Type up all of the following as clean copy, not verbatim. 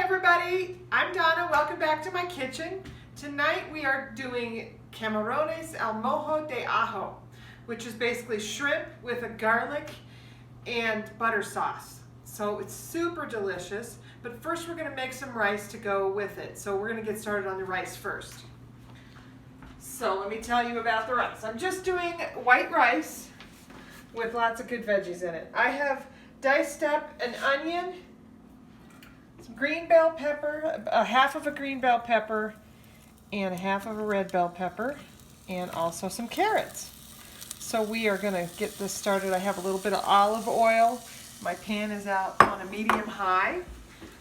everybody, I'm Donna. Welcome back to my kitchen. Tonight we are doing Camarones al mojo de ajo, which is basically shrimp with a garlic and butter sauce. So it's super delicious, but first we're going to make some rice to go with it. So we're going to get started on the rice first. So let me tell you about the rice. I'm just doing white rice with lots of good veggies in it. I have diced up an onion, some green bell pepper, a half of a green bell pepper, and a half of a red bell pepper, and also some carrots. So we are going to get this started. I have a little bit of olive oil. My pan is out on a medium high.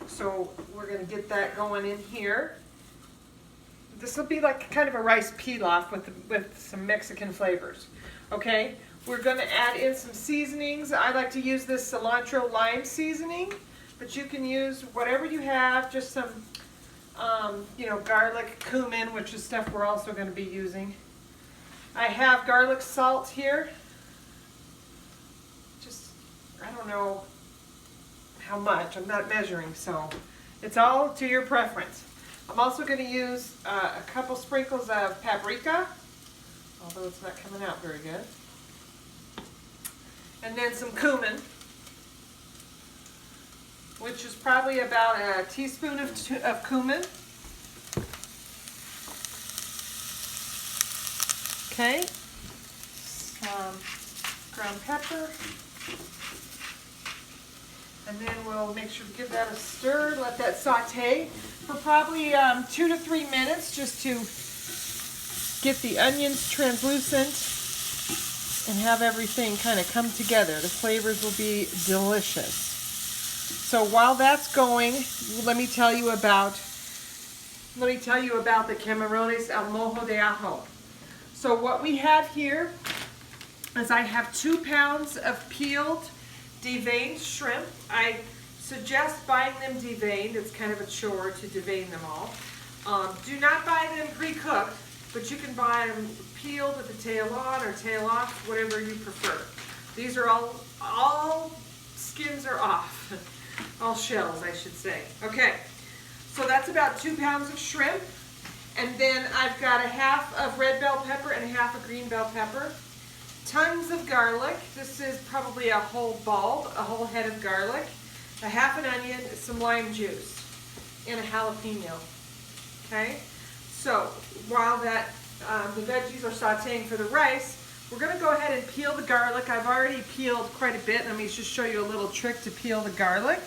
So we're going to get that going in here. This will be like kind of a rice pilaf with some Mexican flavors. Okay, we're going to add in some seasonings. I like to use this cilantro lime seasoning, but you can use whatever you have, just some, garlic, cumin, which is stuff we're also going to be using. I have garlic salt here. Just, I don't know how much, I'm not measuring, so it's all to your preference. I'm also going to use a couple sprinkles of paprika, although it's not coming out very good. And then some cumin, which is probably about a teaspoon of cumin. Okay, some ground pepper. And then we'll make sure to give that a stir, let that saute for probably 2 to 3 minutes just to get the onions translucent and have everything kind of come together. The flavors will be delicious. So while that's going, let me tell you about the Camarones al mojo de ajo. So what we have here is I have 2 pounds of peeled, deveined shrimp. I suggest buying them deveined. It's kind of a chore to devein them all. Do not buy them pre-cooked, but you can buy them peeled with the tail on or tail off, whatever you prefer. These are all skins are off. All shells, I should say. Okay, so that's about 2 pounds of shrimp. And then I've got a half of red bell pepper and a half of green bell pepper. Tons of garlic. This is probably a whole head of garlic. A half an onion, some lime juice, and a jalapeno. Okay, so while the veggies are sauteing for the rice, we're going to go ahead and peel the garlic. I've already peeled quite a bit. Let me just show you a little trick to peel the garlic.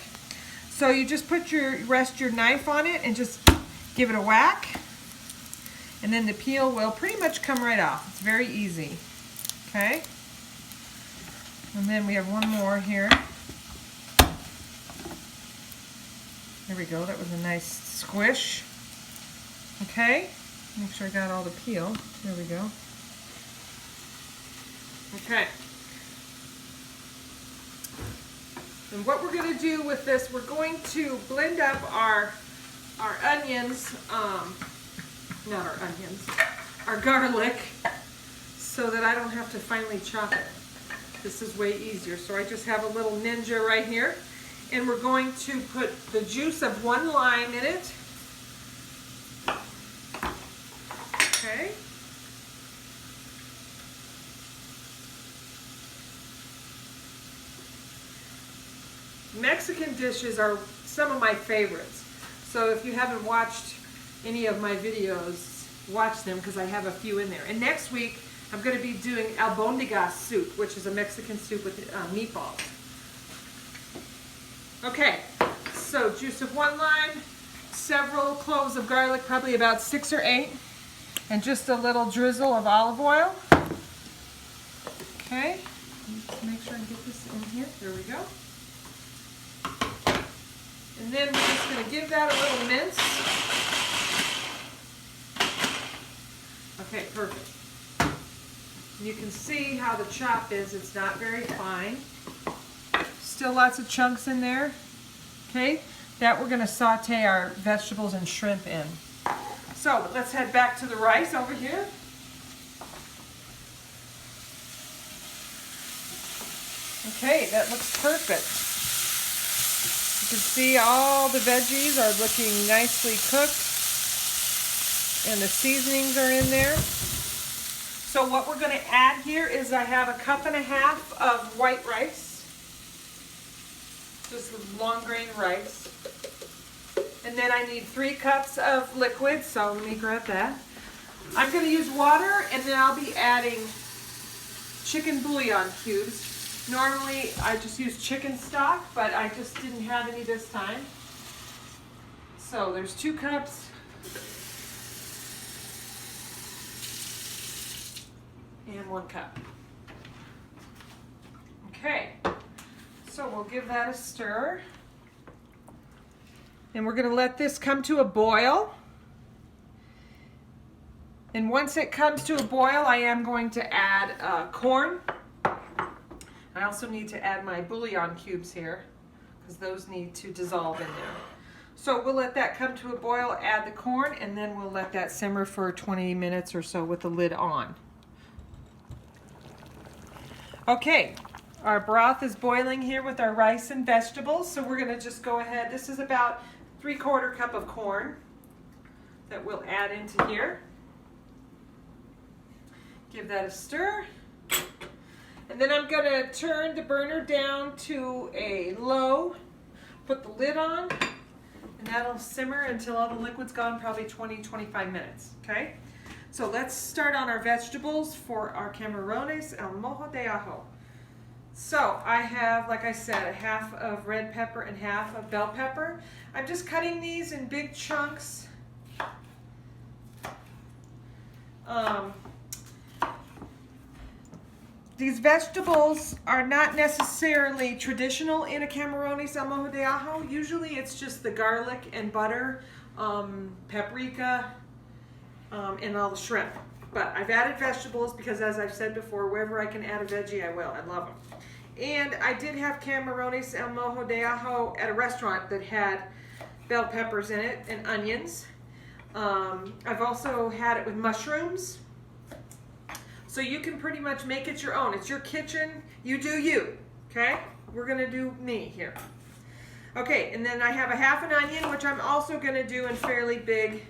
So you just rest your knife on it and just give it a whack. And then the peel will pretty much come right off. It's very easy. Okay? And then we have one more here. There we go. That was a nice squish. Okay? Make sure I got all the peel. There we go. Okay. And what we're going to do with this, we're going to blend up our onions, not our onions, our garlic, so that I don't have to finely chop it. This is way easier. So I just have a little ninja right here, and we're going to put the juice of 1 lime in it. Okay. Mexican dishes are some of my favorites. So if you haven't watched any of my videos, watch them because I have a few in there. And next week, I'm going to be doing albondigas soup, which is a Mexican soup with meatballs. Okay, so juice of 1 lime, several cloves of garlic, probably about 6 or 8, and just a little drizzle of olive oil. Okay, let's make sure I get this in here. There we go. And then we're just going to give that a little mince. Okay, perfect. You can see how the chop is. It's not very fine. Still lots of chunks in there. Okay, that we're going to saute our vegetables and shrimp in. So let's head back to the rice over here. Okay, that looks perfect. can see all the veggies are looking nicely cooked and the seasonings are in there. So what we're going to add here is I have 1.5 cups of white rice, just long grain rice. And then I need 3 cups of liquid, so let me grab that. I'm going to use water, and then I'll be adding chicken bouillon cubes. Normally I just use chicken stock, but I just didn't have any this time. So there's 2 cups. And 1 cup. Okay, so we'll give that a stir. And we're going to let this come to a boil. And once it comes to a boil, I am going to add corn. I also need to add my bouillon cubes here because those need to dissolve in there. So we'll let that come to a boil, add the corn, and then we'll let that simmer for 20 minutes or so with the lid on. Okay, our broth is boiling here with our rice and vegetables, so we're going to just go ahead. This is about 3/4 cup of corn that we'll add into here. Give that a stir. And then I'm going to turn the burner down to a low, put the lid on, and that'll simmer until all the liquid's gone, probably 20-25 minutes, okay? So let's start on our vegetables for our camarones al mojo de ajo. So I have, like I said, 1/2 of red pepper and 1/2 of bell pepper. I'm just cutting these in big chunks. These vegetables are not necessarily traditional in a camarones al mojo de ajo. Usually it's just the garlic and butter, paprika, and all the shrimp. But I've added vegetables because, as I've said before, wherever I can add a veggie, I will. I love them. And I did have camarones al mojo de ajo at a restaurant that had bell peppers in it and onions. I've also had it with mushrooms. So you can pretty much make it your own. It's your kitchen. You do you. Okay? We're going to do me here. Okay, and then I have 1/2 an onion, which I'm also going to do in fairly big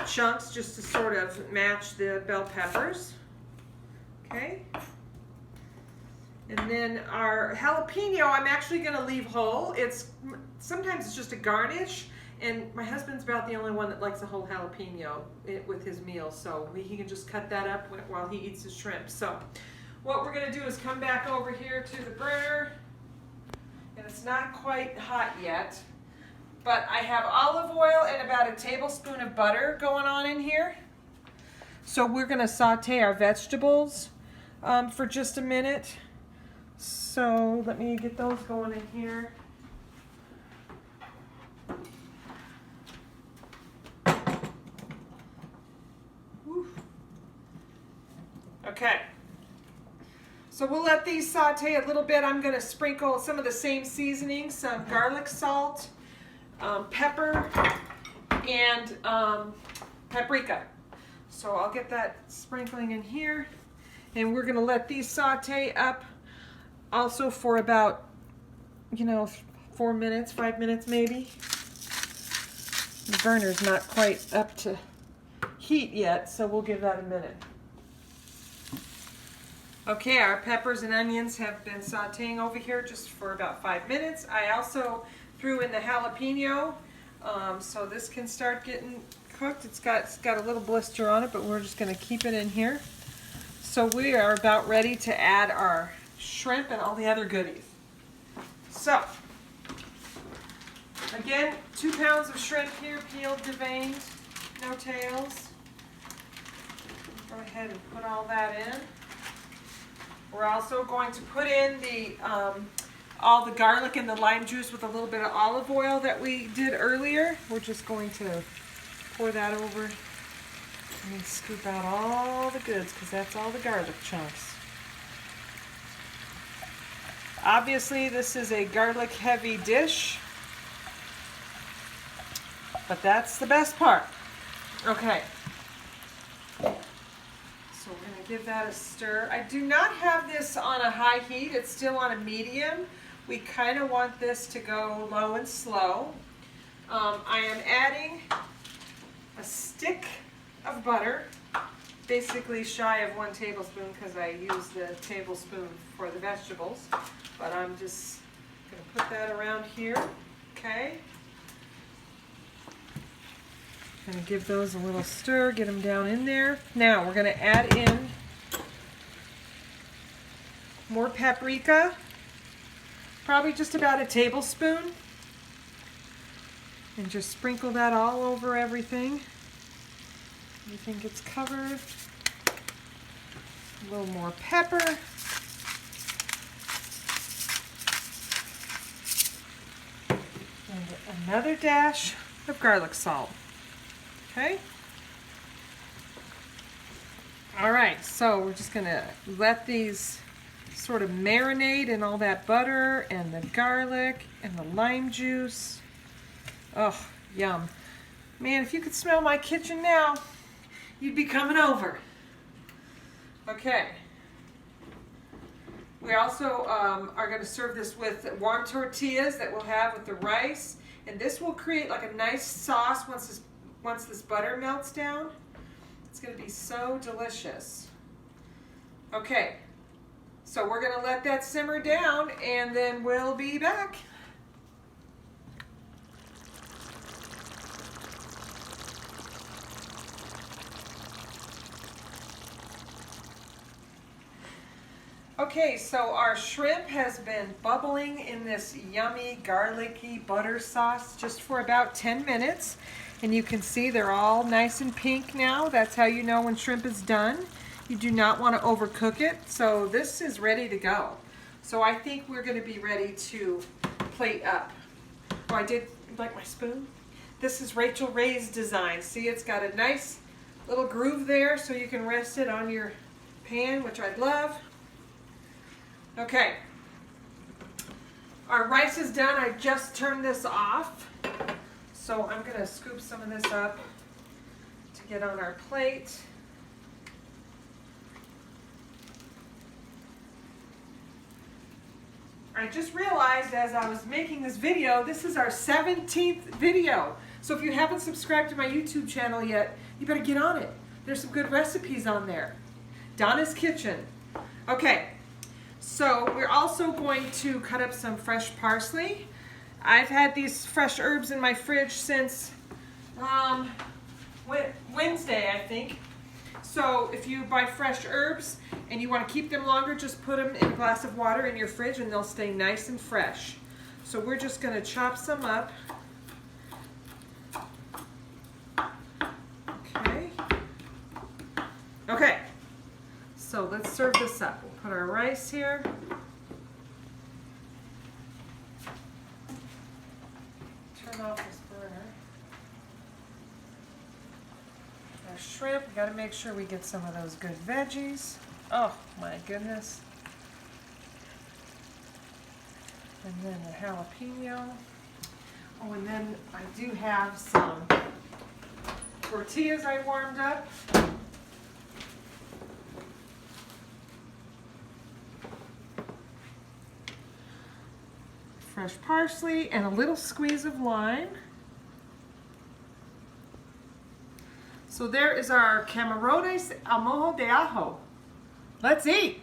chunks just to sort of match the bell peppers. Okay. And then our jalapeno, I'm actually going to leave whole. Sometimes it's just a garnish, and my husband's about the only one that likes a whole jalapeno with his meals, so he can just cut that up while he eats his shrimp. So what we're going to do is come back over here to the burner, and it's not quite hot yet, but I have olive oil and about 1 tablespoon of butter going on in here. So we're going to saute our vegetables for just a minute. So let me get those going in here. Whew. Okay. So we'll let these saute a little bit. I'm going to sprinkle some of the same seasonings, some garlic salt, pepper, and paprika. So I'll get that sprinkling in here. And we're going to let these saute up also for about, 4 minutes, 5 minutes maybe. The burner's not quite up to heat yet, so we'll give that a minute. Okay, our peppers and onions have been sauteing over here just for about 5 minutes. I also threw in the jalapeno, so this can start getting cooked. It's got a little blister on it, but we're just going to keep it in here. So we are about ready to add our shrimp and all the other goodies. So, again, 2 pounds of shrimp here, peeled, deveined, no tails. Go ahead and put all that in. We're also going to put in all the garlic and the lime juice with a little bit of olive oil that we did earlier. We're just going to pour that over and scoop out all the goods because that's all the garlic chunks. Obviously, this is a garlic heavy dish, but that's the best part. Okay. So we're going to give that a stir. I do not have this on a high heat. It's still on a medium. We kind of want this to go low and slow. I am adding a stick of butter, basically shy of 1 tablespoon because I use the tablespoon for the vegetables. But I'm just going to put that around here, okay? Going to give those a little stir, get them down in there. Now we're going to add in more paprika, probably just about a tablespoon. And just sprinkle that all over everything. Everything gets covered. A little more pepper. And another dash of garlic salt. Okay? All right, so we're just gonna let these sort of marinate in all that butter and the garlic and the lime juice. Oh, yum. Man, if you could smell my kitchen now, you'd be coming over. Okay. We also are going to serve this with warm tortillas that we'll have with the rice. And this will create like a nice sauce once this butter melts down. It's going to be so delicious. Okay. So we're going to let that simmer down and then we'll be back. Okay, so our shrimp has been bubbling in this yummy garlicky butter sauce just for about 10 minutes. And you can see they're all nice and pink now. That's how you know when shrimp is done. You do not want to overcook it. So this is ready to go. So I think we're going to be ready to plate up. Oh, I did like my spoon. This is Rachel Ray's design. See, it's got a nice little groove there so you can rest it on your pan, which I'd love. Okay, our rice is done. I just turned this off. So I'm going to scoop some of this up to get on our plate. I just realized as I was making this video, this is our 17th video. So if you haven't subscribed to my YouTube channel yet, you better get on it. There's some good recipes on there. Donna's Kitchen. Okay. So we're also going to cut up some fresh parsley. I've had these fresh herbs in my fridge since Wednesday, I think. So if you buy fresh herbs and you want to keep them longer, just put them in a glass of water in your fridge and they'll stay nice and fresh. So we're just going to chop some up. Okay. Okay. So let's serve this up. We'll put our rice here. Turn off this burner. Our shrimp, we gotta make sure we get some of those good veggies. Oh my goodness. And then the jalapeno. Oh, and then I do have some tortillas I warmed up. Fresh parsley and a little squeeze of lime. So there is our Camarones al mojo de ajo. Let's eat.